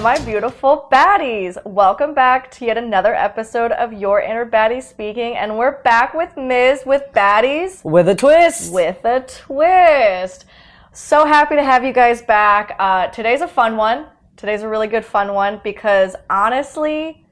my beautiful baddies. Welcome back to yet another episode of Your Inner Baddie Speaking, and we're back with Miz with Baddies. With a twist. With a twist. So happy to have you guys back. Today's a fun one. Today's a really good fun one because honestly,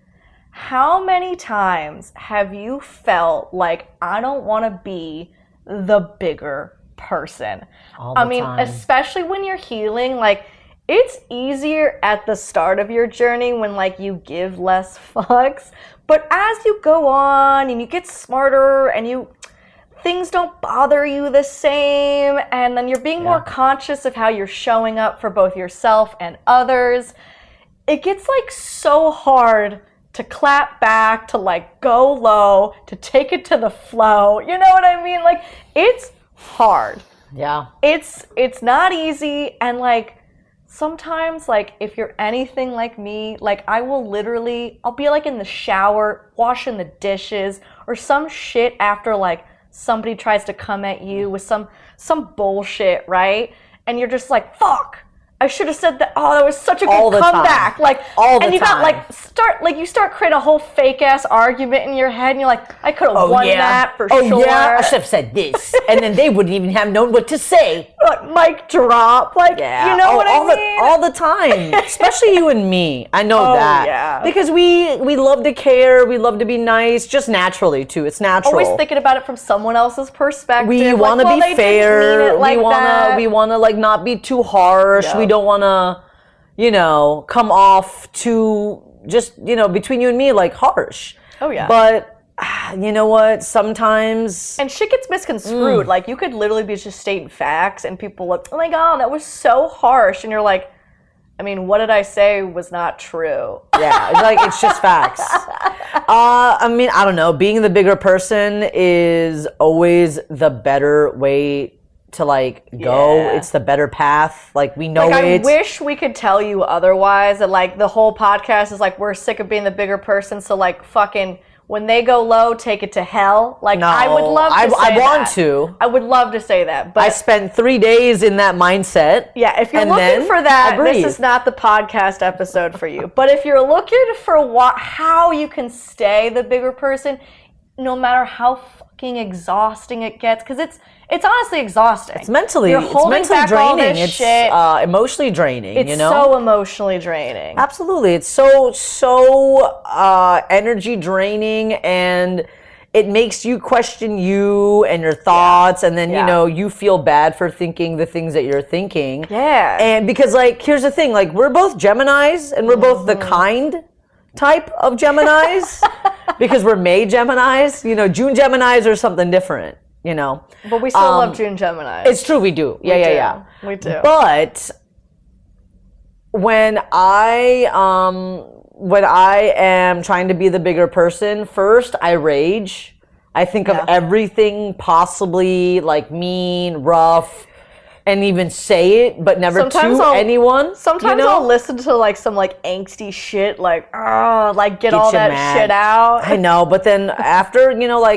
how many times have you felt like I don't want to be the bigger person? All the time. Especially when you're healing, like it's easier at the start of your journey when like you give less fucks, but as you go on and you get smarter and things don't bother you the same, and then you're being more conscious of how you're showing up for both yourself and others, it gets like so hard to clap back, to like go low, to take it to the flow. You know what I mean? Like it's hard. Yeah. It's not easy, and like sometimes, like, if you're anything like me, like, I'll be, like, in the shower, washing the dishes, or some shit after, like, somebody tries to come at you with some bullshit, right? And you're just like, fuck! I should have said that. Oh, that was such a good comeback. Time. Like, all the and you time. got you start creating a whole fake ass argument in your head, and you're like, I could have won that for sure. Oh yeah, I should have said this, and then they wouldn't even have known what to say. Mic drop, like, you know what I mean? All the time, especially you and me. I know that. Yeah. Because we love to care, we love to be nice, just naturally too. It's natural. Always thinking about it from someone else's perspective. We want to be fair. We want to like not be too harsh. Yeah. We don't want to, come off too just, between you and me, like harsh. Oh yeah. But you know what? Sometimes and shit gets misconstrued. Like you could literally be just stating facts, and people like, oh my god, that was so harsh, and you're like, I mean, what did I say was not true? Yeah, it's just facts. I don't know. Being the bigger person is always the better way to go. Yeah. It's the better path. Like we know I wish we could tell you otherwise. That like the whole podcast is like we're sick of being the bigger person. So like fucking when they go low, take it to hell. Like no, I would love to say that. I would love to say that. But I spent 3 days in that mindset. Yeah, if you're looking for that, this is not the podcast episode for you. But if you're looking for how you can stay the bigger person, no matter how fucking exhausting it gets, because it's honestly exhausting. It's mentally draining. It's emotionally draining. It's so emotionally draining. Absolutely, it's so energy draining, and it makes you question you and your thoughts, and then you feel bad for thinking the things that you're thinking. Yeah. And because here's the thing, we're both Geminis, and we're both the kind type of Geminis because we're May Geminis. June Geminis are something different. But we still love June Gemini. It's true, we do. Yeah. We do. But when I am trying to be the bigger person, first I rage. I think of everything possibly mean, rough, and even say it, but never anyone. Sometimes I'll listen to some angsty shit, get all that mad. shit out. I know, but then after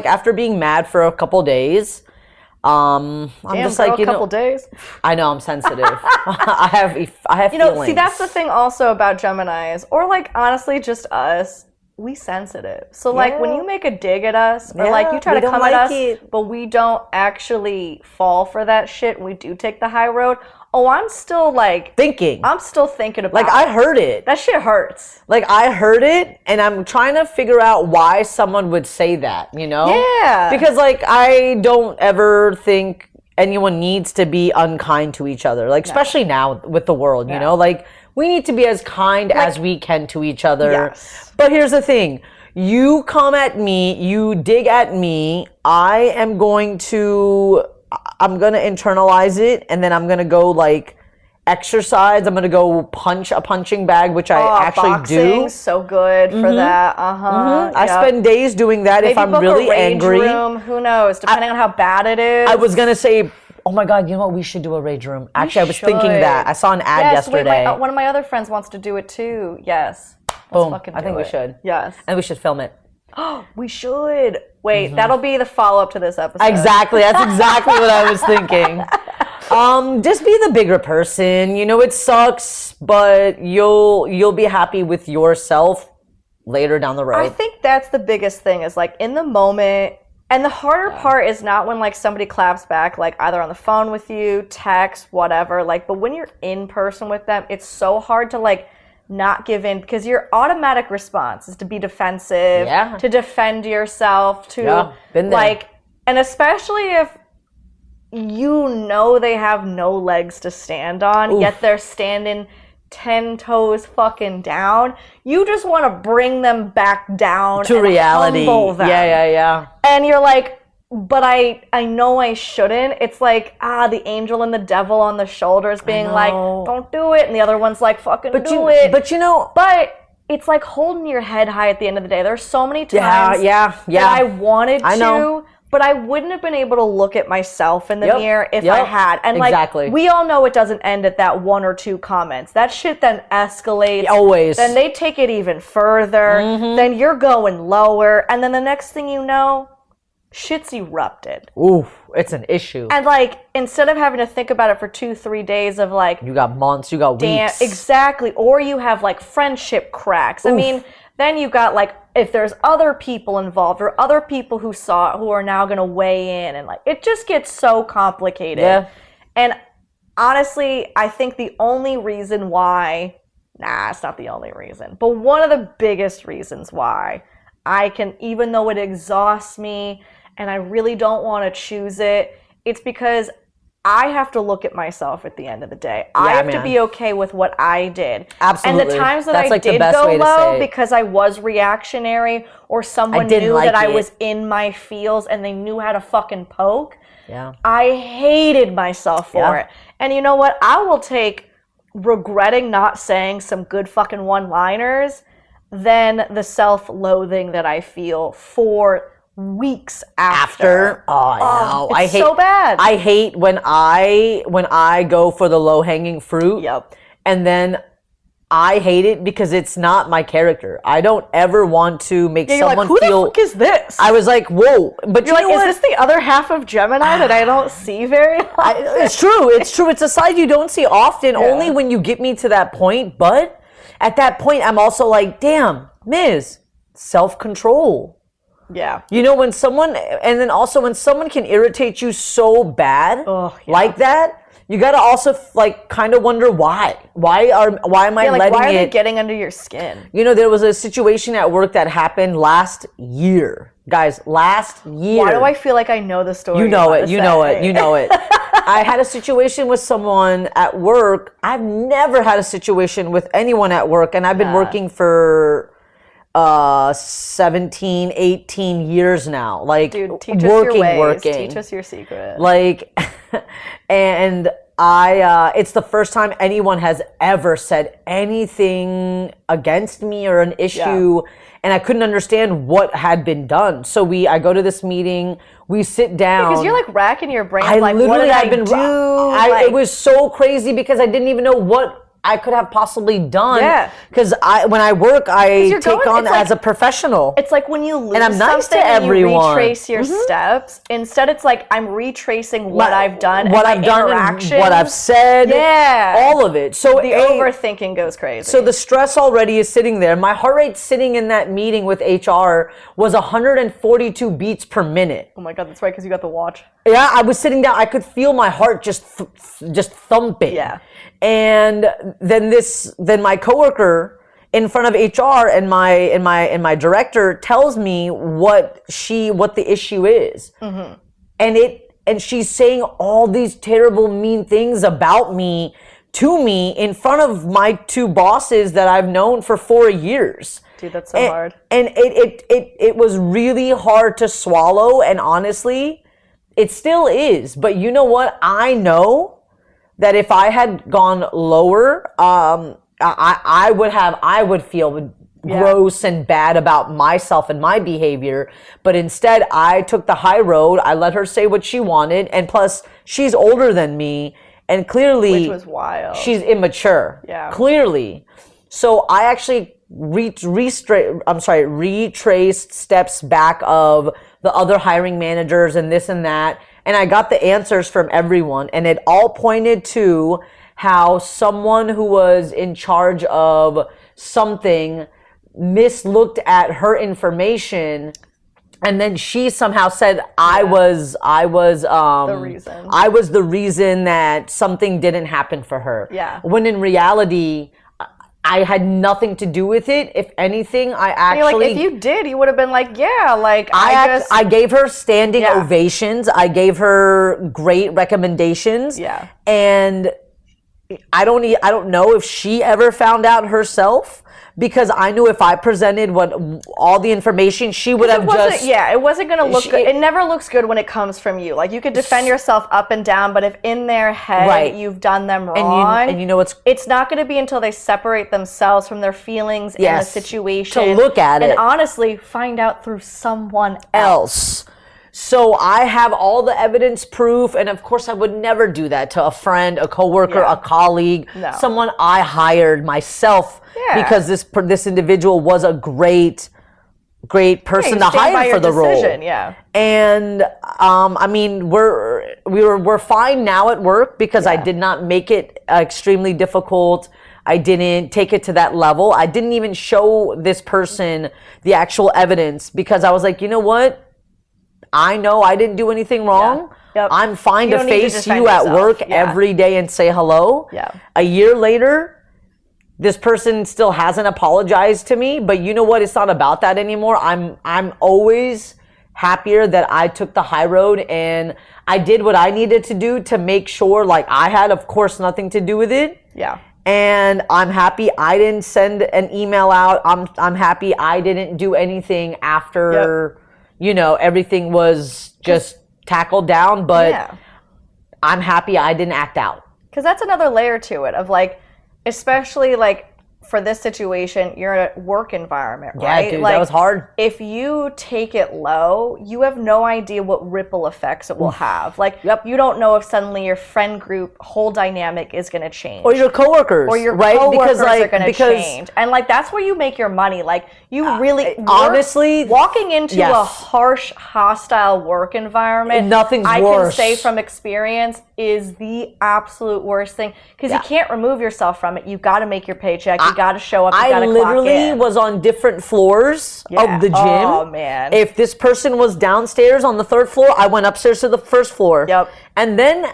after being mad for a couple days, I'm just a couple days. I know, I'm sensitive. I have feelings. See, that's the thing also about Geminis, or honestly just us. We sensitive. So when you make a dig at us, or you try to come at us, but we don't actually fall for that shit, and we do take the high road. Oh, I'm still thinking. I'm still thinking about it. I heard it. That shit hurts. I heard it, and I'm trying to figure out why someone would say that, Yeah. Because I don't ever think anyone needs to be unkind to each other. Especially now with the world, we need to be as kind as we can to each other. Yes. But here's the thing. You come at me, you dig at me, I'm going to internalize it, and then I'm going to go exercise. I'm going to go punch a punching bag, which I actually do. So good for that. I spend days doing that. Maybe if I'm really angry. Room. Who knows? Depending on how bad it is. I was going to say, oh my God, you know what? We should do a rage room. Actually, I was thinking that. I saw an ad yesterday. One of my other friends wants to do it too. Yes. Boom. I think we should. Yes. And we should film it. Oh, we should. Wait, that'll be the follow-up to this episode. Exactly. That's exactly what I was thinking. Just be the bigger person. You know, it sucks, but you'll be happy with yourself later down the road. I think that's the biggest thing is like in the moment. And the harder part is not when like somebody claps back, like either on the phone with you, text, whatever, like, but when you're in person with them, it's so hard to like not give in because your automatic response is to be defensive, to defend yourself, to like, and especially if you know they have no legs to stand on, yet they're standing 10 toes fucking down, you just want to bring them back down to and reality. Humble them. Yeah. And you're like, but I know I shouldn't. It's like, the angel and the devil on the shoulders being like, don't do it. And the other one's like, fucking do it. But you know. But it's like holding your head high at the end of the day. There's so many times that I wanted to, but I wouldn't have been able to look at myself in the mirror if I had. And like, we all know it doesn't end at that 1 or 2 comments. That shit then escalates. Always. Then they take it even further. Then you're going lower. And then the next thing you know, shit's erupted. Ooh, it's an issue. And like, instead of having to think about it for 2-3 days of like, you got months, you got weeks. Exactly. Or you have like friendship cracks. I mean, then you got like, if there's other people involved or other people who saw it who are now going to weigh in, and like, it just gets so complicated. Yeah. And honestly, I think the only reason why, it's not the only reason, but one of the biggest reasons why I can, even though it exhausts me and I really don't want to choose it, it's because I have to look at myself at the end of the day. I have to be okay with what I did. Absolutely. And the times that I did go low because I was reactionary or someone knew that I was in my feels and they knew how to fucking poke, I hated myself for it. And you know what? I will take regretting not saying some good fucking one-liners than the self-loathing that I feel for weeks after. I know. It's so bad. I hate when I go for the low-hanging fruit. And then I hate it because it's not my character. I don't ever want to make someone like, who feel. The fuck is this? I was like, whoa! But you're like, is this the other half of Gemini that I don't see very often? It's true. It's true. It's a side you don't see often. Only when you get me to that point. But at that point, I'm also like, damn, Miz, self-control. Yeah. You know, when someone, and then also when someone can irritate you so bad like that, you gotta also like kind of wonder why. Why am I letting it? Why are they getting under your skin? You know, there was a situation at work that happened last year. Guys, last year. Why do I feel like I know the story? You know it. I had a situation with someone at work. I've never had a situation with anyone at work, and I've been working for 17, 18 years now. Like, dude, teach us your ways. Teach us your secret. Like, and it's the first time anyone has ever said anything against me or an issue, and I couldn't understand what had been done. So I go to this meeting, we sit down. Because you're like racking your brain, like, what did I do? It was so crazy because I didn't even know what I could have possibly done. Yeah. Because when I work, I take on as a professional. It's like when you lose and I'm nice something to everyone. You retrace your steps. Instead, it's like I'm retracing what I've done, what I've done, and what I've said. Yeah. All of it. So the overthinking goes crazy. So the stress already is sitting there. My heart rate sitting in that meeting with HR was 142 beats per minute. Oh my God, that's right, because you got the watch. Yeah, I was sitting down. I could feel my heart just thumping. Yeah. And then my coworker in front of HR and my director tells me what the issue is. Mm-hmm. And she's saying all these terrible, mean things about me to me in front of my 2 bosses that I've known for 4 years. Dude, that's so hard. And it was really hard to swallow, and honestly, it still is. But you know what? I know that if I had gone lower, I would feel gross and bad about myself and my behavior. But instead, I took the high road. I let her say what she wanted, and plus, she's older than me, and clearly, which was wild. She's immature. Yeah, clearly. So I actually retraced steps back of the other hiring managers and this and that. and I got the answers from everyone, and it all pointed to how someone who was in charge of something mislooked at her information, and then she somehow said I was the reason. I was the reason that something didn't happen for her. Yeah. When in reality, I had nothing to do with it. If anything, I actually... if you did, you would have been like, yeah, like, I gave her standing Yeah. ovations. I gave her great recommendations. Yeah. And I don't know if she ever found out herself, because I knew if I presented all the information, she would have just... Yeah, it wasn't going to look good. It never looks good when it comes from you. Like, you could defend yourself up and down, but if in their head Right. you've done them wrong, and you know it's not going to be until they separate themselves from their feelings and the Yes. situation To look at and it. honestly find out through someone else. So I have all the evidence proof, and of course I would never do that to a friend, a coworker, Yeah. a colleague, No. someone I hired myself, Yeah. because this individual was a great person You to stand by hire your for the decision, role. Yeah. And I mean, we're fine now at work, because I Yeah. did not make it extremely difficult. I didn't take it to that level. I didn't even show this person the actual evidence, because I was like, you know what? I know I didn't do anything wrong. Yep. I'm fine You to don't need to face defend you at yourself. work Yeah. every day and say hello. Yeah. A year later, this person still hasn't apologized to me, but you know what? It's not about that anymore. I'm always happier that I took the high road and I did what I needed to do to make sure, like, I had, of course, nothing to do with it. Yeah. And I'm happy I didn't send an email out. I'm happy I didn't do anything after, everything was just tackled down, but Yeah. I'm happy I didn't act out. Because that's another layer to it of like, especially like for this situation, you're in a work environment, right? Yeah, dude, like, that was hard. If you take it low, you have no idea what ripple effects it will have. Like, you don't know if suddenly your friend group whole dynamic is going to change. Or your coworkers. Or your right? coworkers are going to change. And like, that's where you make your money. Like, you really, honestly, walking into yes. a harsh, hostile work environment, nothing's I worse. can say from experience, is the absolute worst thing. Because you can't remove yourself from it. You got to make your paycheck. You got to show up. You got to clock in. I literally was on different floors of the gym. Oh, man. If this person was downstairs on the third floor, I went upstairs to the first floor. Yep. And then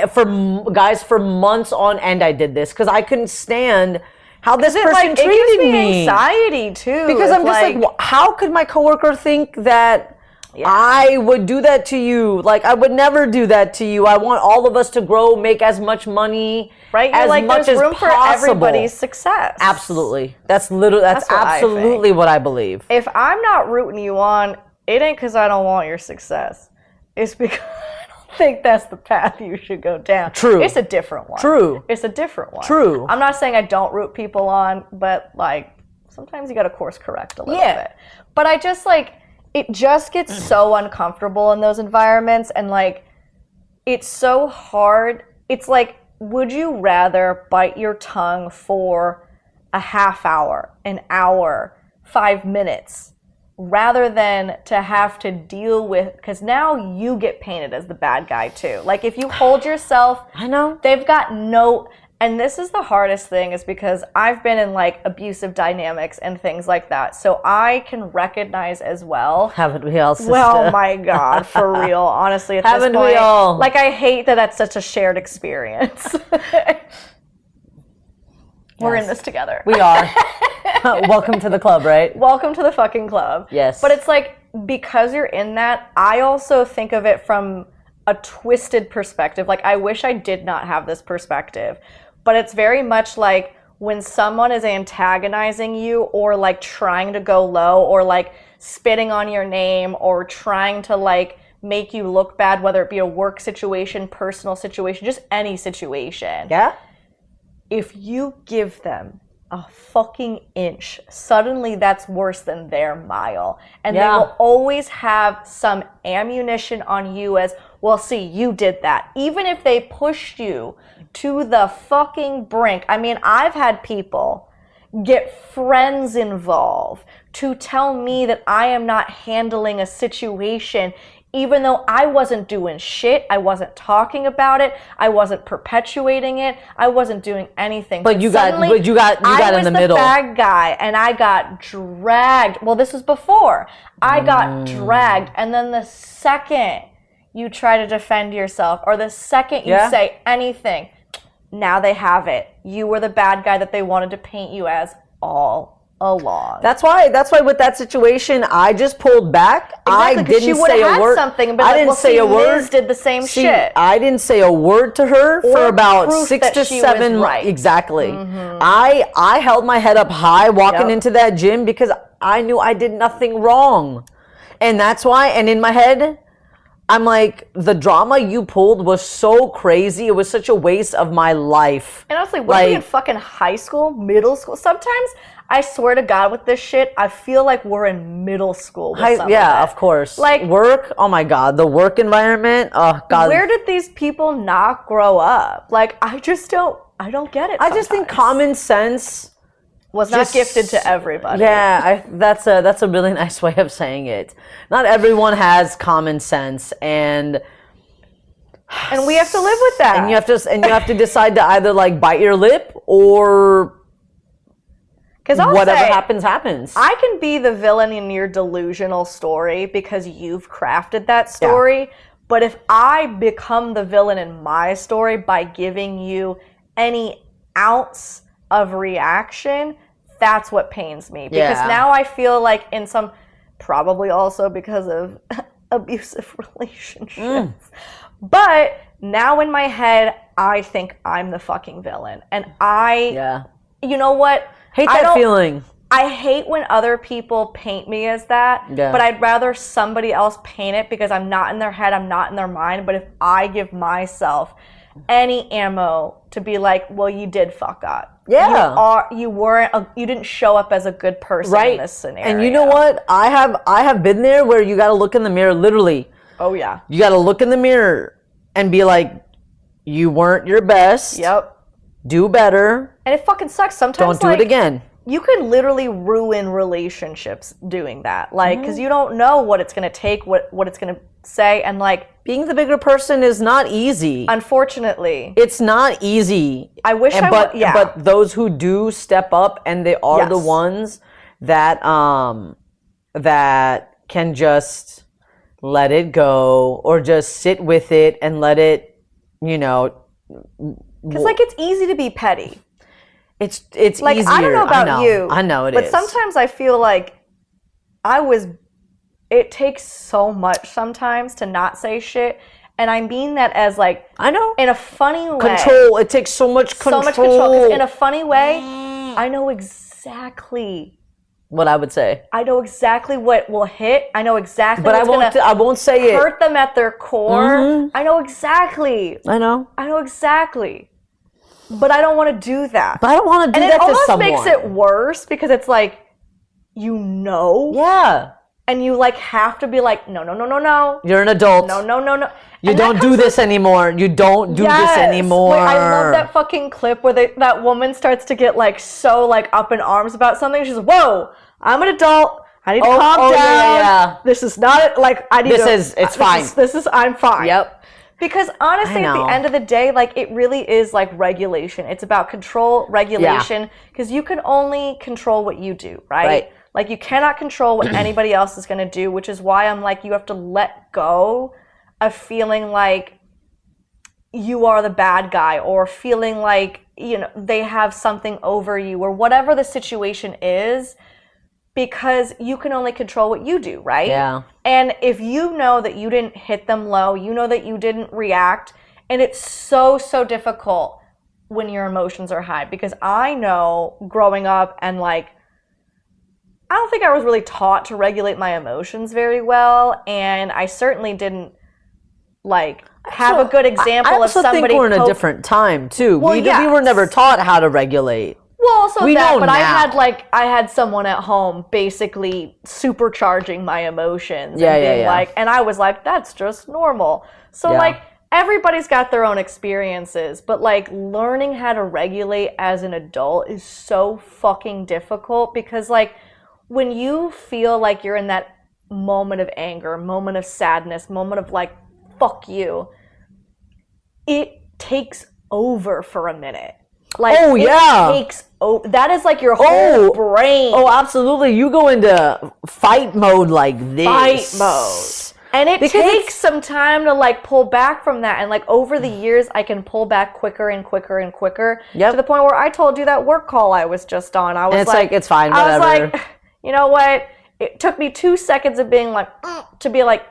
for months on end, I did this because I couldn't stand how this person treated it gives me me. Anxiety too. Because I'm just like, how could my coworker think that I would do that to you? Like, I would never do that to you. I want all of us to grow, make as much money, right? as like, much there's as room possible. for everybody's success. Absolutely. That's absolutely what I believe. If I'm not rooting you on, it ain't because I don't want your success. It's because I don't think that's the path you should go down. True. It's a different one. True. It's a different one. True. I'm not saying I don't root people on, but like sometimes you got to course correct a little bit. But I just like, it just gets so uncomfortable in those environments, and like it's so hard. It's like, would you rather bite your tongue for a half hour, an hour, 5 minutes, rather than to have to deal with, because now you get painted as the bad guy too. Like, if you hold yourself, I know. they've got no, and this is the hardest thing, is because I've been in like abusive dynamics and things like that. So I can recognize as well. Haven't we all, sister? Well, my God, for real. Honestly, at Haven't this point, we all? like, I hate that that's such a shared experience. We're in this together. We are. Welcome to the club, right? Welcome to the fucking club. Yes. But it's like, because you're in that, I also think of it from a twisted perspective. Like, I wish I did not have this perspective. But it's very much like when someone is antagonizing you, or like trying to go low, or like spitting on your name, or trying to like make you look bad, whether it be a work situation, personal situation, just any situation. Yeah. If you give them a fucking inch, suddenly that's worse than their mile. And they will always have some ammunition on you as, well, see, you did that. Even if they pushed you to the fucking brink. I mean, I've had people get friends involved to tell me that I am not handling a situation even though I wasn't doing shit, I wasn't talking about it, I wasn't perpetuating it, I wasn't doing anything. But you got in the middle. I was the bad guy, and I got dragged. Well, this was before. I got dragged, and then the second you try to defend yourself, or the second you say anything, now they have it. You were the bad guy that they wanted to paint you as all along. That's why with that situation, I just pulled back. Exactly, I didn't say a word. Something, but I didn't say a word. Miz did the same shit. I didn't say a word to her for about 6 to 7 right. Exactly. I held my head up high walking into that gym because I knew I did nothing wrong. And that's why, and in my head, I'm like, the drama you pulled was so crazy. It was such a waste of my life. And honestly, were we in fucking high school, middle school? Sometimes, I swear to God, with this shit, I feel like we're in middle school. Of course. Like work. Oh my God, the work environment. Oh God. Where did these people not grow up? Like, I don't get it. I just think common sense was not gifted to everybody. Yeah, that's a really nice way of saying it. Not everyone has common sense, and we have to live with that. And you have to decide to either like bite your lip or. Because whatever happens. I can be the villain in your delusional story because you've crafted that story. Yeah. But if I become the villain in my story by giving you any ounce of reaction, that's what pains me. Because now I feel like in some, probably also because of abusive relationships. But now in my head, I think I'm the fucking villain. And you know what? Hate that feeling. I hate when other people paint me as that, but I'd rather somebody else paint it because I'm not in their head, I'm not in their mind. But if I give myself any ammo to be like, well, you did fuck up. Yeah. You didn't show up as a good person in this scenario. And you know what? I have been there where you got to look in the mirror, literally. Oh, yeah. You got to look in the mirror and be like, you weren't your best. Yep. Do better. And it fucking sucks. Sometimes don't do it again. You can literally ruin relationships doing that. Like, because you don't know what it's going to take, what it's going to say. And like, being the bigger person is not easy. Unfortunately. It's not easy. I wish But those who do step up, and they are the ones that that can just let it go or just sit with it and let it, because like it's easy to be petty. It's like, easier. I don't know about you. I know it but is. But sometimes I feel like it takes so much sometimes to not say shit. And I mean that as like, I know, in a funny way. Control. It takes so much control. So much control. Because in a funny way, I know exactly what I would say. I know exactly what will hit. I know exactly but I won't say hurt them at their core. I know exactly. I know exactly. But I don't want to do that. But I don't want to do that to someone. And it almost makes it worse because it's like, Yeah. And you like have to be like, no. You're an adult. No. You don't do this anymore. You don't do this anymore. Wait, I love that fucking clip where that woman starts to get like so like up in arms about something. She's like, whoa, I'm an adult. I need to calm down. Yeah. This is not like I need it's fine. I'm fine. Yep. Because honestly, at the end of the day, like it really is like regulation. It's about control, regulation, because you can only control what you do, right? Like you cannot control what anybody else is going to do, which is why I'm like, you have to let go of feeling like you are the bad guy or feeling like, they have something over you or whatever the situation is, because you can only control what you do, right? Yeah. And if you know that you didn't hit them low, you know that you didn't react, and it's so difficult when your emotions are high, because I know growing up and like, I don't think I was really taught to regulate my emotions very well, and I certainly didn't like have a good example of somebody. I think we're in a different time too. Well, we were never taught how to regulate. Well, also we that, know but now. I had someone at home basically supercharging my emotions and being like, and I was like, that's just normal. So like everybody's got their own experiences, but like learning how to regulate as an adult is so fucking difficult, because like when you feel like you're in that moment of anger, moment of sadness, moment of like, fuck you, it takes over for a minute. Like, oh yeah, that is like your whole brain. Oh, absolutely. You go into fight mode like this. Fight mode. And it takes some time to like pull back from that. And like over the years, I can pull back quicker and quicker and quicker. Yep. To the point where I told you that work call I was just on. I was and it's like, it's fine, whatever. I was like, you know what? It took me 2 seconds of being like, to be like,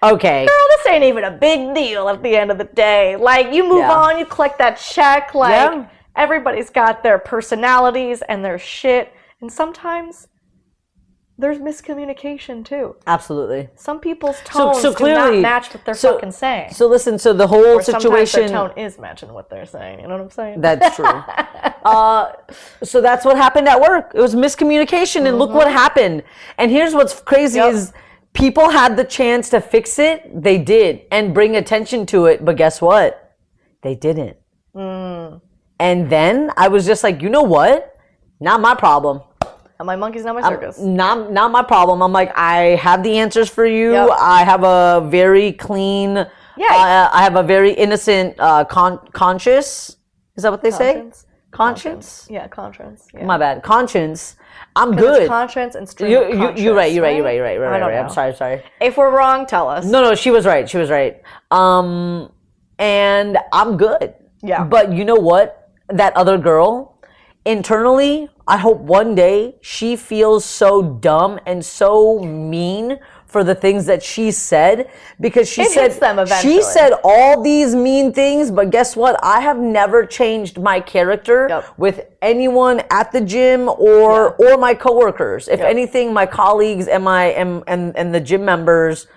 okay, girl, this ain't even a big deal at the end of the day. Like, you move on, you collect that check. Like, everybody's got their personalities and their shit. And sometimes there's miscommunication too. Absolutely. Some people's tones so clearly, do not match what they're fucking saying. So listen, so the whole or situation... sometimes their tone is matching what they're saying. You know what I'm saying? That's true. So that's what happened at work. It was miscommunication, and look what happened. And here's what's crazy is people had the chance to fix it. They did, and bring attention to it. But guess what? They didn't. And then I was just like, you know what? Not my problem. My monkey's not my circus. Not my problem. I'm like, I have the answers for you. Yep. I have a very clean, I have a very innocent conscience. Is that what they say? Conscience? Yeah, conscience. Yeah. My bad. Conscience. I'm good. It's conscience and stream of conscience. You're right. I don't know. I'm sorry. If we're wrong, tell us. No, she was right. And I'm good. Yeah. But you know what? That other girl, internally, I hope one day she feels so dumb and so mean for the things that she said, because she said she said all these mean things, but guess what? I have never changed my character with anyone at the gym or my coworkers. If anything, my colleagues and and the gym members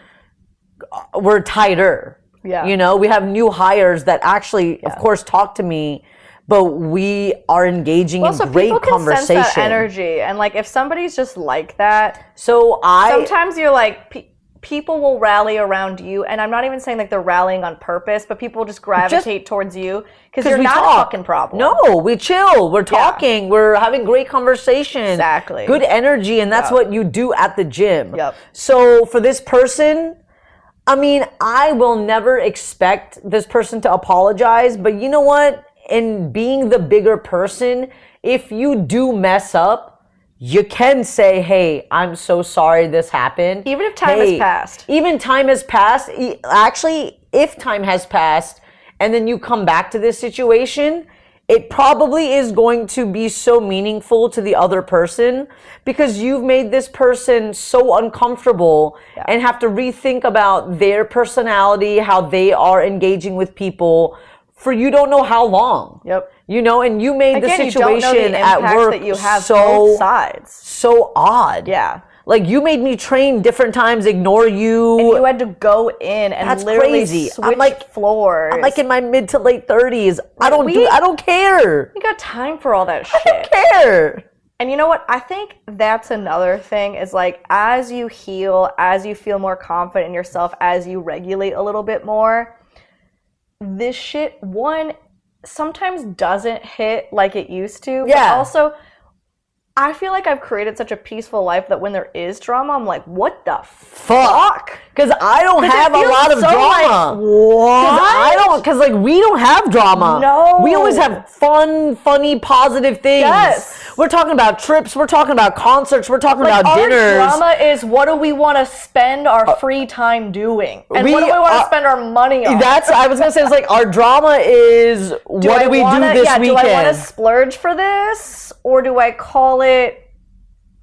were tighter. Yeah. You know, we have new hires that actually, of course, talk to me, but we are engaging in great people conversation. Can sense that energy, and like if somebody's just like that, sometimes you're like people will rally around you, and I'm not even saying like they're rallying on purpose, but people will just gravitate towards you because you're not a fucking problem. No, we chill, we're talking, we're having great conversation, exactly, good energy, and that's what you do at the gym. Yep. So for this person, I mean, I will never expect this person to apologize, but you know what? In being the bigger person, if you do mess up, you can say, hey, I'm so sorry this happened. Even if time has passed. Even time has passed. Actually, if time has passed and then you come back to this situation, it probably is going to be so meaningful to the other person because you've made this person so uncomfortable and have to rethink about their personality, how they are engaging with people for you don't know how long. Yep. You know, and you made the situation at work that you have so both sides. So odd. Yeah. Like you made me train different times, ignore you. And you had to go in and literally switch floors. I'm like in my mid to late 30s. I don't care. We got time for all that shit. I don't care. And you know what? I think that's another thing is like as you heal, as you feel more confident in yourself, as you regulate a little bit more, this shit, sometimes doesn't hit like it used to. Yeah. But also, I feel like I've created such a peaceful life that when there is drama, I'm like, what the fuck? Because I don't have a lot of drama. What? Because like we don't have drama. No. We always have fun, funny, positive things. Yes. We're talking about trips. We're talking about concerts. We're talking about dinners. Our drama is what do we want to spend our free time doing? And what do we want to spend our money on? I was going to say, it's like our drama is what do we do this weekend? Do I want to splurge for this? Or do I call it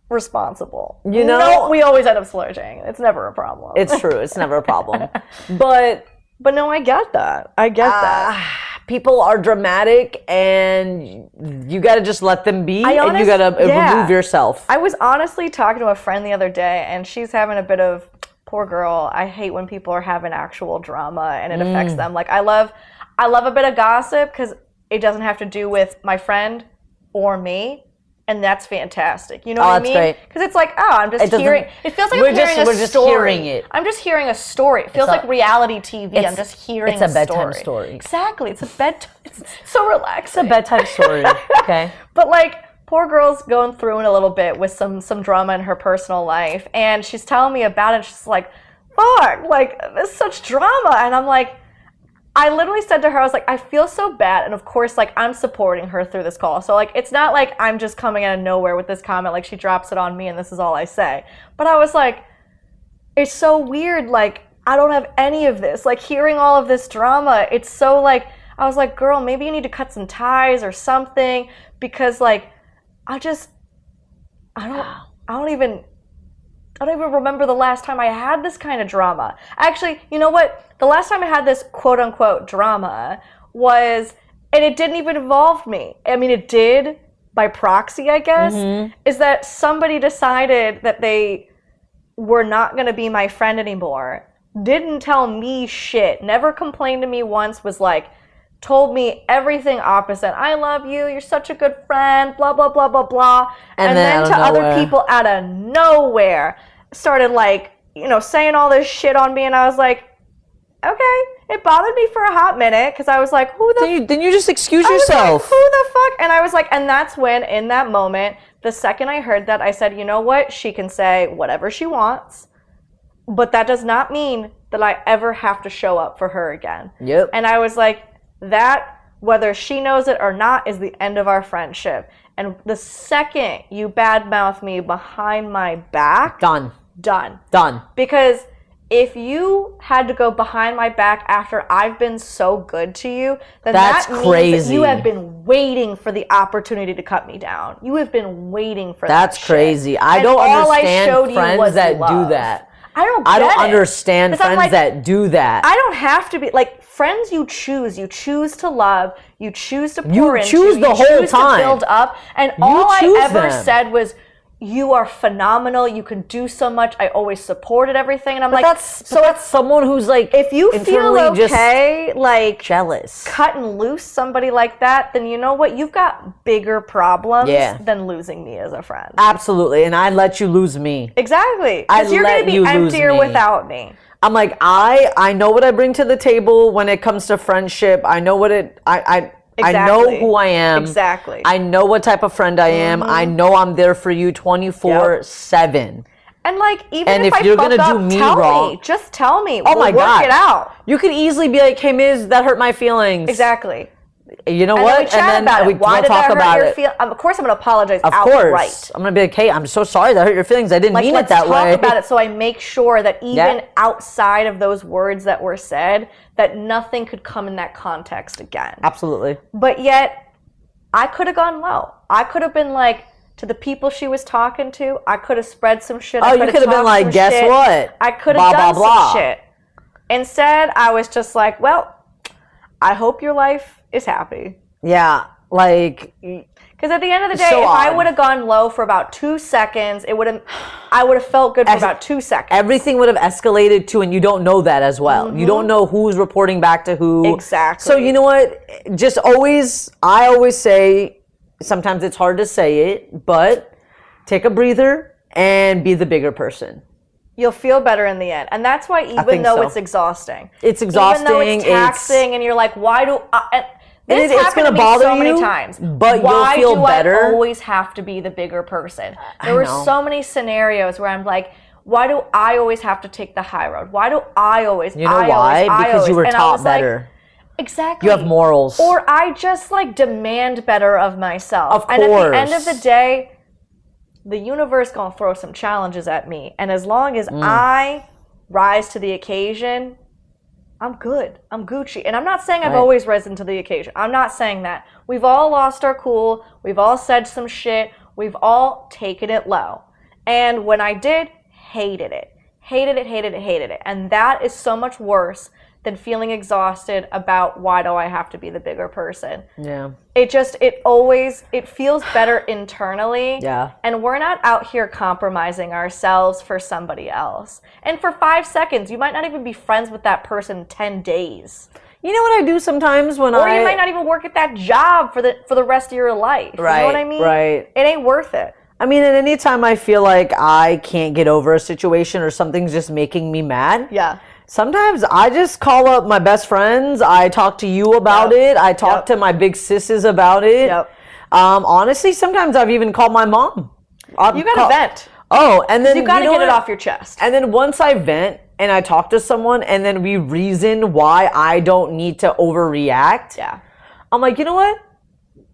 responsible? You know? No, we always end up splurging. It's never a problem. It's true. It's never a problem. But no, I get that. that. People are dramatic and you got to just let them be and you got to remove yourself. I was honestly talking to a friend the other day and she's having a bit of, poor girl, I hate when people are having actual drama and it affects them. Like I love a bit of gossip because it doesn't have to do with my friend or me. And that's fantastic. You know what I mean? Because it's like, I'm just hearing. It feels like I'm hearing a story. We're just hearing it. I'm just hearing a story. It feels like reality TV. I'm just hearing a story. It's a bedtime story. Exactly. It's a bedtime. It's so relaxing. It's a bedtime story. Okay. But like, poor girl's going through it a little bit with some drama in her personal life, and she's telling me about it, and she's like, fuck, like, there's such drama. And I'm like, I literally said to her, I was like, I feel so bad. And of course, like, I'm supporting her through this call. So, like, it's not like I'm just coming out of nowhere with this comment, like, she drops it on me and this is all I say. But I was like, it's so weird, like, I don't have any of this. Like, hearing all of this drama, it's so, like, I was like, girl, maybe you need to cut some ties or something, because, like, I don't even remember the last time I had this kind of drama. Actually, you know what? The last time I had this quote-unquote drama was, and it didn't even involve me. I mean, it did by proxy, I guess, is that somebody decided that they were not going to be my friend anymore, didn't tell me shit, never complained to me once, was like, told me everything opposite. I love you, you're such a good friend, blah, blah, blah, blah, blah. And then to other people out of nowhere started, like, you know, saying all this shit on me, and I was like, okay. It bothered me for a hot minute, because I was like, Then you just excuse yourself. Like, who the fuck? And I was like, and that's when, in that moment, the second I heard that, I said, you know what? She can say whatever she wants, but that does not mean that I ever have to show up for her again. Yep. And I was like, that, whether she knows it or not, is the end of our friendship. And the second you badmouth me behind my back, Done. Because if you had to go behind my back after I've been so good to you, then that's that means crazy. that you have been waiting for the opportunity to cut me down. You have been waiting for that. That's crazy. I don't understand friends that do that. I don't understand friends that do that. I don't have to be, like, friends you choose. You choose to love. You choose to pour into. You choose the whole time. To build up. And all I ever said was, you are phenomenal. You can do so much. I always supported everything. And I'm like, that's someone who's, like, if you feel okay, like, jealous, cutting loose somebody like that, then you know what? You've got bigger problems than losing me as a friend. Absolutely. And I'd let you lose me. Exactly. Because you're going to be emptier without me. I'm like, I know what I bring to the table when it comes to friendship. I know what I know who I am. Exactly. I know what type of friend I am. I know I'm there for you 24/7. And, like, even if you're gonna do me wrong, just tell me. Oh my God. Work it out. You could easily be like, hey, Miz, that hurt my feelings. Exactly. You know what? And then we talk about it. Of course, I'm going to apologize outright. Of course. I'm going to be like, hey, I'm so sorry that hurt your feelings. I didn't mean it that way. Let's talk about it so I make sure that even outside of those words that were said, that nothing could come in that context again. Absolutely. But yet, I could have gone low. I could have been like, to the people she was talking to, I could have spread some shit. Oh, you could have been like, guess what? I could have done some shit. Instead, I was just like, well, I hope your life is happy. Yeah, like, because at the end of the day, if I would have gone low for about 2 seconds, I would have felt good for about 2 seconds. Everything would have escalated too, and you don't know that as well. You don't know who's reporting back to who. Exactly. So you know what? I always say, sometimes it's hard to say it, but take a breather and be the bigger person. You'll feel better in the end. And that's why, even though it's exhausting. It's exhausting. Even though it's taxing, and you're like, why do I... This happened to me so many times. But you'll feel better. Why do I always have to be the bigger person? There were so many scenarios where I'm like, why do I always have to take the high road? Why do I always... You know why? Because you were taught better. Exactly. You have morals. Or I just, like, demand better of myself. Of course. And at the end of the day, the universe gonna throw some challenges at me, and as long as I rise to the occasion, I'm good. I'm Gucci. And I'm not saying I've always risen to the occasion. I'm not saying that. We've all lost our cool. We've all said some shit. We've all taken it low. And when I did, hated it. Hated it. And that is so much worse than feeling exhausted about, why do I have to be the bigger person? Yeah. It feels better internally. Yeah. And we're not out here compromising ourselves for somebody else. And for 5 seconds, you might not even be friends with that person 10 days. You know what I do sometimes when Or you might not even work at that job for the rest of your life. Right. You know what I mean? Right. It ain't worth it. I mean, at any time I feel like I can't get over a situation or something's just making me mad. Yeah. Sometimes I just call up my best friends. I talk to you about it. I talk to my big sisters about it. Yep. Honestly, sometimes I've even called my mom. You gotta vent. Oh, and then You gotta know get it what? off your chest. And then once I vent and I talk to someone and then we reason why I don't need to overreact. Yeah. I'm like, you know what?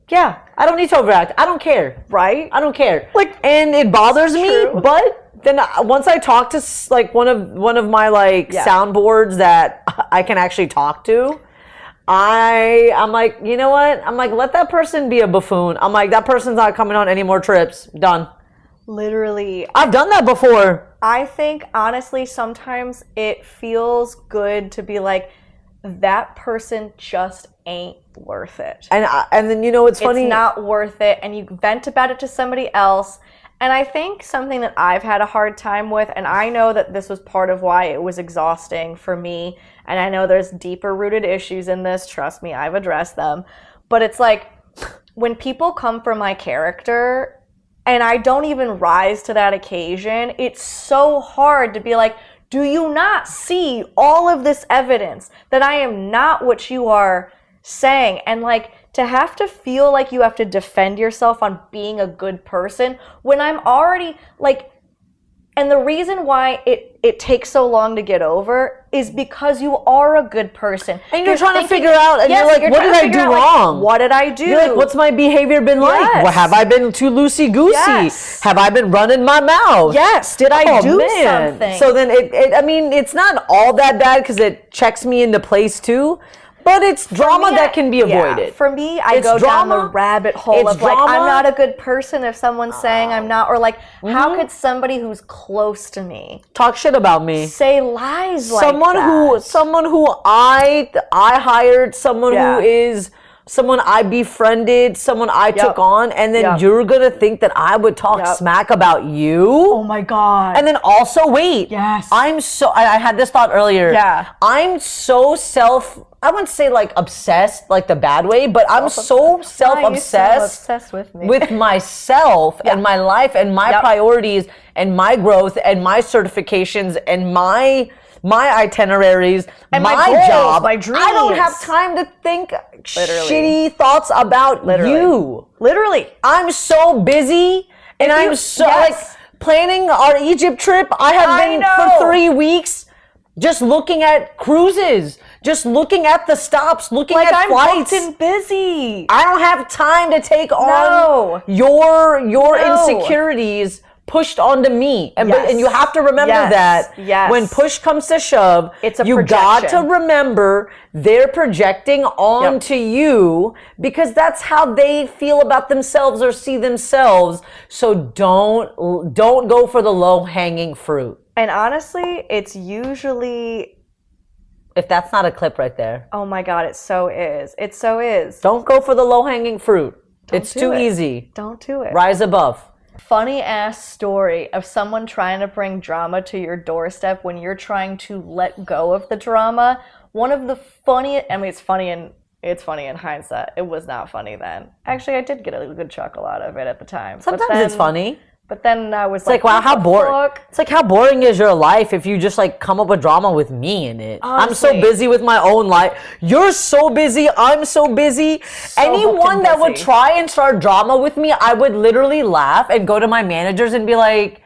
Yeah, I don't need to overreact. I don't care. Right? I don't care. Like, and it bothers me, true. but then once I talk to like one of my like soundboards that I can actually talk to, I'm like, you know what? I'm like, let that person be a buffoon. I'm like, that person's not coming on any more trips. Done. Literally. I've done that before. I think, honestly, sometimes it feels good to be like, that person just ain't worth it. And then, you know, it's funny. It's not worth it. And you vent about it to somebody else. And I think something that I've had a hard time with, and I know that this was part of why it was exhausting for me, and I know there's deeper rooted issues in this, trust me, I've addressed them, but it's like, when people come for my character, and I don't even rise to that occasion, it's so hard to be like, do you not see all of this evidence that I am not what you are saying? And like, to have to feel like you have to defend yourself on being a good person when I'm already like, and the reason why it takes so long to get over is because you are a good person. And you're trying to figure out, and you're like, what did I do wrong? Like, what did I do? You're like, what's my behavior been like? Well, have I been too loosey-goosey? Yes. Have I been running my mouth? Yes. Did I do something? So then I mean, it's not all that bad because it checks me into place too. But it's drama that can be avoided. Yeah. For me, I go down the rabbit hole of like, I'm not a good person if someone's saying I'm not, or like, how could somebody who's close to me talk shit about me? Say lies like that? Someone who I hired, someone who is someone I befriended, someone I took on, and then you're gonna think that I would talk smack about you? Oh my God. And then also, wait. Yes. I had this thought earlier. Yeah. I'm so I wouldn't say like obsessed, like the bad way, but I'm so self-obsessed with me. with myself and my life and my priorities and my growth and my certifications and my itineraries and my goals, job, my dreams. I don't have time to think shitty thoughts about you. Literally. I'm so busy and I'm so like planning our Egypt trip. I have been for 3 weeks just looking at cruises, just looking at the stops, looking at flights. I'm booked and busy. I don't have time to take on your insecurities pushed onto me. And you have to remember that when push comes to shove, you got to remember they're projecting onto you because that's how they feel about themselves or see themselves. So don't go for the low-hanging fruit. And honestly, it's usually... If that's not a clip right there. Oh my God, it so is. It so is. Don't go for the low-hanging fruit. It's too easy. Don't do it. Rise above. Funny ass story of someone trying to bring drama to your doorstep when you're trying to let go of the drama. One of the funniest, I mean, it's funny in hindsight. It was not funny then. Actually, I did get a good chuckle out of it at the time. Sometimes it's funny. But then I was like, wow, how boring. It's like, how boring is your life if you just like come up with drama with me in it? Honestly. I'm so busy with my own life. You're so busy. I'm so busy. Anyone that would try and start drama with me, I would literally laugh and go to my managers and be like,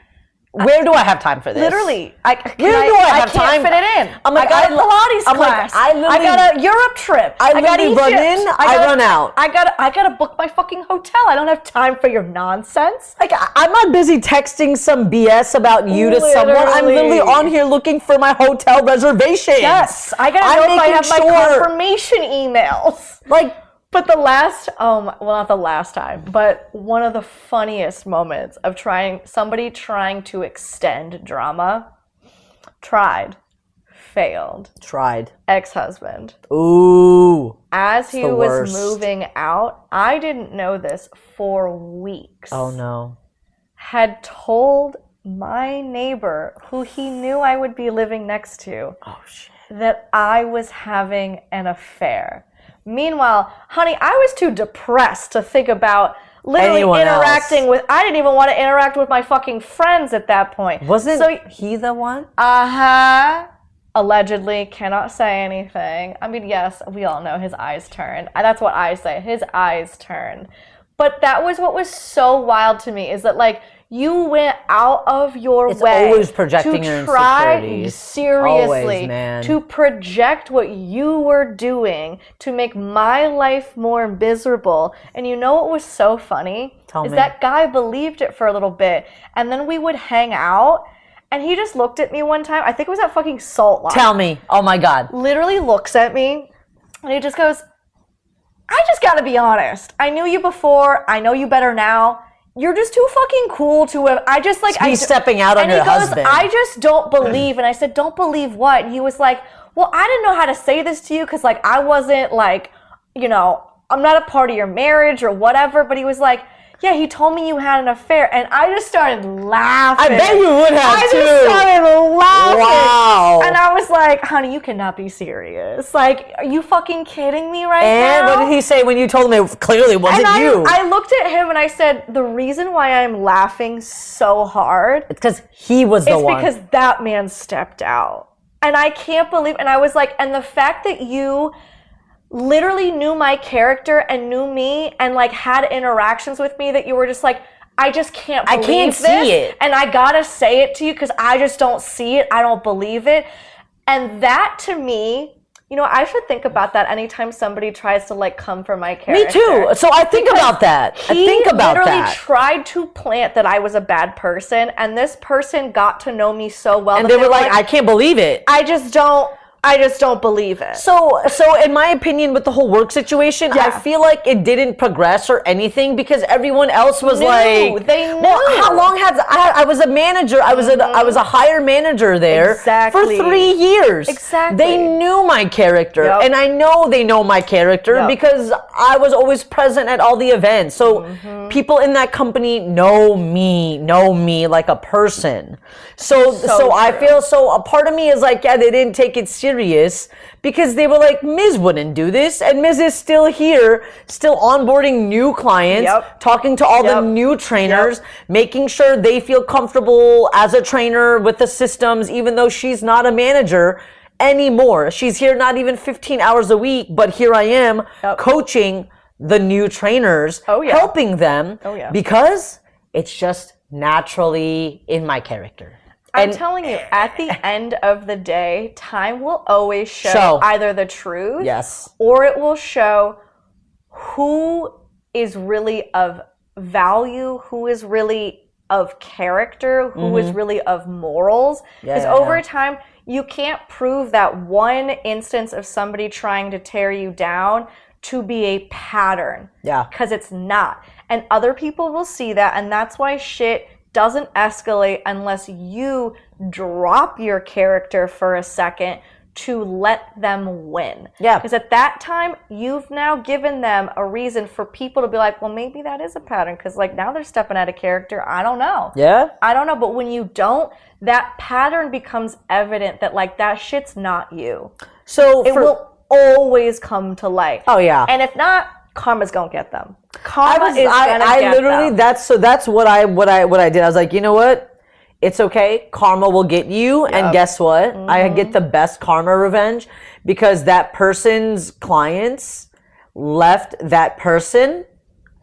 where do I have time for this? Literally. I can't fit it in. I'm like, I got a Pilates class. I got a Europe trip. I got to run in, I run out. I gotta book my fucking hotel. I don't have time for your nonsense. Like, I'm not busy texting some BS about you to someone. I'm literally on here looking for my hotel reservations. Yes. I gotta know if I have my confirmation emails. Like, but the last, well, not the last time, but one of the funniest moments of somebody trying to extend drama, failed. Ex-husband. Ooh. As he was moving out, I didn't know this for weeks. Oh no. Had told my neighbor, who he knew I would be living next to, that I was having an affair. Meanwhile, honey, I was too depressed to think about literally interacting with... I didn't even want to interact with my fucking friends at that point. Wasn't he the one? Allegedly, cannot say anything. I mean, yes, we all know his eyes turned. That's what I say. His eyes turned. But that was what was so wild to me, is that like you went out of your way always projecting to your try insecurities. seriously Always, man. to project what you were doing to make my life more miserable. And you know what was so funny? Tell me. That guy believed it for a little bit, and then we would hang out, and he just looked at me one time. I think it was at fucking Salt Line. Tell me. Oh my God. Literally looks at me, and he just goes, I just gotta be honest. I knew you before. I know you better now. You're just too fucking cool to have. I just like. He's stepping out on your husband. I just don't believe. And I said, don't believe what? And he was like, well, I didn't know how to say this to you because like I wasn't like, you know, I'm not a part of your marriage or whatever. But he was like, yeah, he told me you had an affair, and I just started laughing. I bet you would have too. I just started laughing. Wow. And I was like, honey, you cannot be serious. Like, are you fucking kidding me right now? And what did he say when you told him it clearly wasn't you? I looked at him and I said, the reason why I'm laughing so hard It's because he was the one. is because that man stepped out. And I can't believe, and I was like, and the fact that you literally knew my character and knew me and like had interactions with me that you were just like, I just can't believe I can't this. see it. And I gotta say it to you because I just don't see it. I don't believe it. And that to me, you know, I should think about that anytime somebody tries to like come for my character. Me too. So I think about that. I think about He literally that. tried to plant that I was a bad person, and this person got to know me so well. And that they were like, I can't believe it. I just don't believe it. So in my opinion, with the whole work situation, I feel like it didn't progress or anything because everyone else was like, they knew. Well, how long had I was a manager? I was a higher manager there for 3 years. Exactly. They knew my character, and I know they know my character because I was always present at all the events. So people in that company know me like a person. So I feel so. A part of me is like, yeah, they didn't take it serious because they were like, Miz wouldn't do this, and Miz is still here, still onboarding new clients, talking to all the new trainers, making sure they feel comfortable as a trainer with the systems, even though she's not a manager anymore. She's here not even 15 hours a week, but here I am coaching the new trainers, helping them because it's just naturally in my character. I'm telling you, at the end of the day, time will always show either the truth or it will show who is really of value, who is really of character, who is really of morals. Because over time, you can't prove that one instance of somebody trying to tear you down to be a pattern. Because it's not. And other people will see that, and that's why shit doesn't escalate unless you drop your character for a second to let them win. Because at that time, you've now given them a reason for people to be like, well, maybe that is a pattern. Because like now they're stepping out of character. I don't know. I don't know. But when you don't, that pattern becomes evident that like that shit's not you. So it will always come to light. And if not, karma's gonna get them. Karma is gonna get them. That's what I did. I was like, you know what? It's okay. Karma will get you. And guess what? I get the best karma revenge because that person's clients left that person,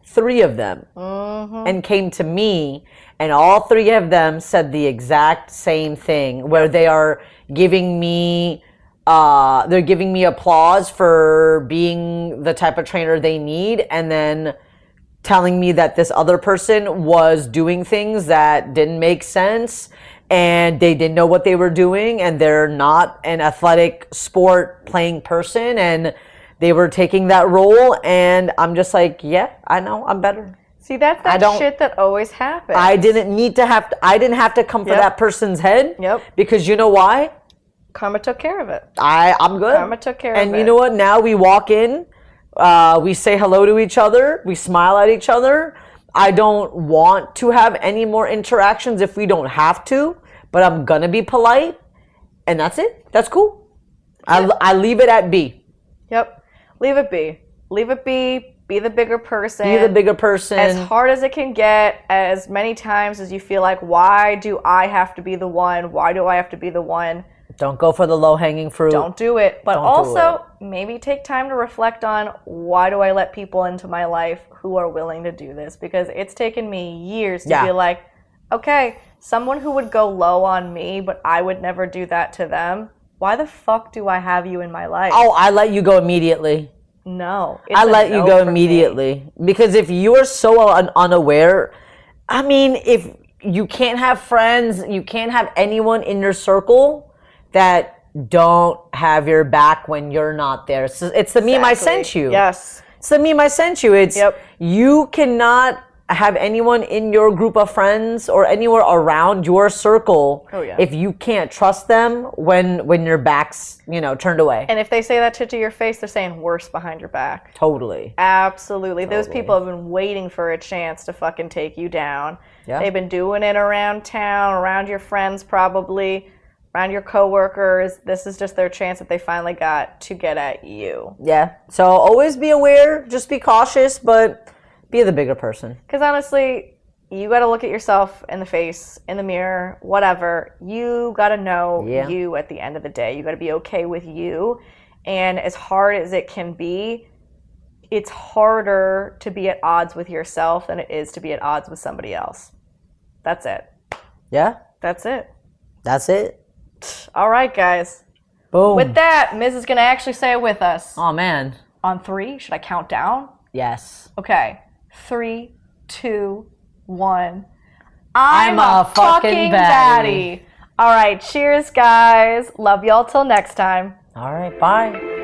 3 of them, and came to me, and all 3 of them said the exact same thing where they are giving me they're giving me applause for being the type of trainer they need, and then telling me that this other person was doing things that didn't make sense and they didn't know what they were doing and they're not an athletic sport playing person and they were taking that role, and I'm just like, yeah, I know, I'm better. See, that's that shit that always happens. I didn't have to come for that person's head. Because you know why? Karma took care of it. I'm good. Karma took care of it. And you know what? Now we walk in, we say hello to each other, we smile at each other. I don't want to have any more interactions if we don't have to, but I'm gonna be polite, and that's it. That's cool. I leave it at B. Leave it be. Leave it be. Be the bigger person. Be the bigger person. As hard as it can get, as many times as you feel like, why do I have to be the one? Why do I have to be the one? Don't go for the low-hanging fruit. Don't do it. But Don't also, maybe take time to reflect on why do I let people into my life who are willing to do this? Because it's taken me years to be like, okay, someone who would go low on me, but I would never do that to them. Why the fuck do I have you in my life? Oh, I let you go immediately. No. I let you go immediately. Because if you are so unaware, I mean, if you can't have friends, you can't have anyone in your circle that don't have your back when you're not there. So it's the meme I sent you. Yes. It's the meme I sent you. It's you cannot have anyone in your group of friends or anywhere around your circle if you can't trust them when your back's, turned away. And if they say that shit to your face, they're saying worse behind your back. Totally. Absolutely. Those people have been waiting for a chance to fucking take you down. Yeah. They've been doing it around town, around your friends probably, around your coworkers. This is just their chance that they finally got to get at you. Yeah. So always be aware, just be cautious, but be the bigger person. Because honestly, you got to look at yourself in the face, in the mirror, whatever. You got to know you at the end of the day. You got to be okay with you. And as hard as it can be, it's harder to be at odds with yourself than it is to be at odds with somebody else. That's it. Yeah. That's it. That's it. All right, guys. Boom. With that, Miz is going to actually say it with us. Oh, man. On 3, should I count down? Yes. Okay. 3, 2, 1. I'm a fucking baddie. All right. Cheers, guys. Love y'all till next time. All right. Bye.